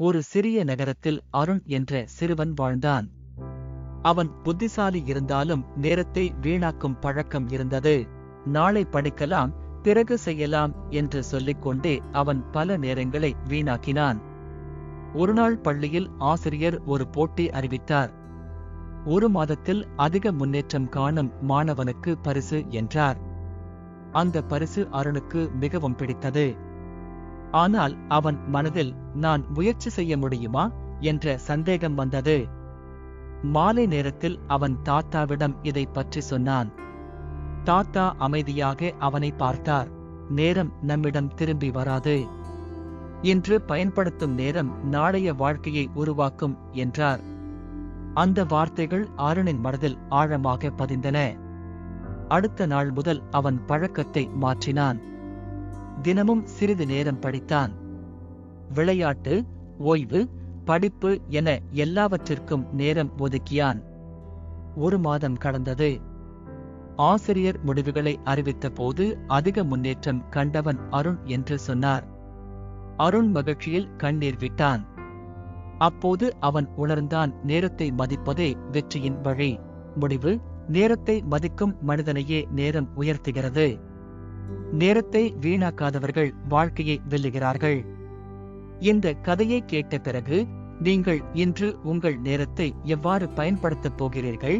ஒரு சிறிய நகரத்தில் அருண் என்ற சிறுவன் வாழ்ந்தான். அவன் புத்திசாலி இருந்தாலும் நேரத்தை வீணாக்கும் பழக்கம் இருந்தது. நாளை படிக்கலாம், பிறகு செய்யலாம் என்று சொல்லிக்கொண்டே அவன் பல நேரங்களை வீணாக்கினான். ஒருநாள் பள்ளியில் ஆசிரியர் ஒரு போட்டி அறிவித்தார். 1 மாதத்தில் அதிக முன்னேற்றம் காணும் மாணவனுக்கு பரிசு என்றார். அந்த பரிசு அருணுக்கு மிகவும் பிடித்தது. ஆனால் அவன் மனதில் நான் முயற்சி செய்ய முடியுமா என்ற சந்தேகம் வந்தது. மாலை நேரத்தில் அவன் தாத்தாவிடம் இதை பற்றி சொன்னான். தாத்தா அமைதியாக அவனை பார்த்தார். நேரம் நம்மிடம் திரும்பி வராது. இன்று பயன்படுத்தும் நேரம் நாளைய வாழ்க்கையை உருவாக்கும் என்றார். அந்த வார்த்தைகள் அருணின் மனதில் ஆழமாக பதிந்தன. அடுத்த நாள் முதல் அவன் பழக்கத்தை மாற்றினான். தினமும் சிறிது நேரம் படித்தான். விளையாட்டு, ஓய்வு, படிப்பு என எல்லாவற்றிற்கும் நேரம் ஒதுக்கியான். 1 மாதம் கடந்தது. ஆசிரியர் முடிவுகளை அறிவித்த போது அதிக முன்னேற்றம் கண்டவன் அருண் என்று சொன்னார். அருண் மகிழ்ச்சியில் கண்ணீர் விட்டான். அப்போது அவன் உணர்ந்தான், நேரத்தை மதிப்பதே வெற்றியின் வழி. முடிவு: நேரத்தை மதிக்கும் மனிதனையே நேரம் உயர்த்துகிறது. நேரத்தை வீணாக்காதவர்கள் வாழ்க்கையை வெல்லுகிறார்கள். இந்த கதையை கேட்ட பிறகு நீங்கள் இன்று உங்கள் நேரத்தை எவ்வாறு பயன்படுத்தப் போகிறீர்கள்?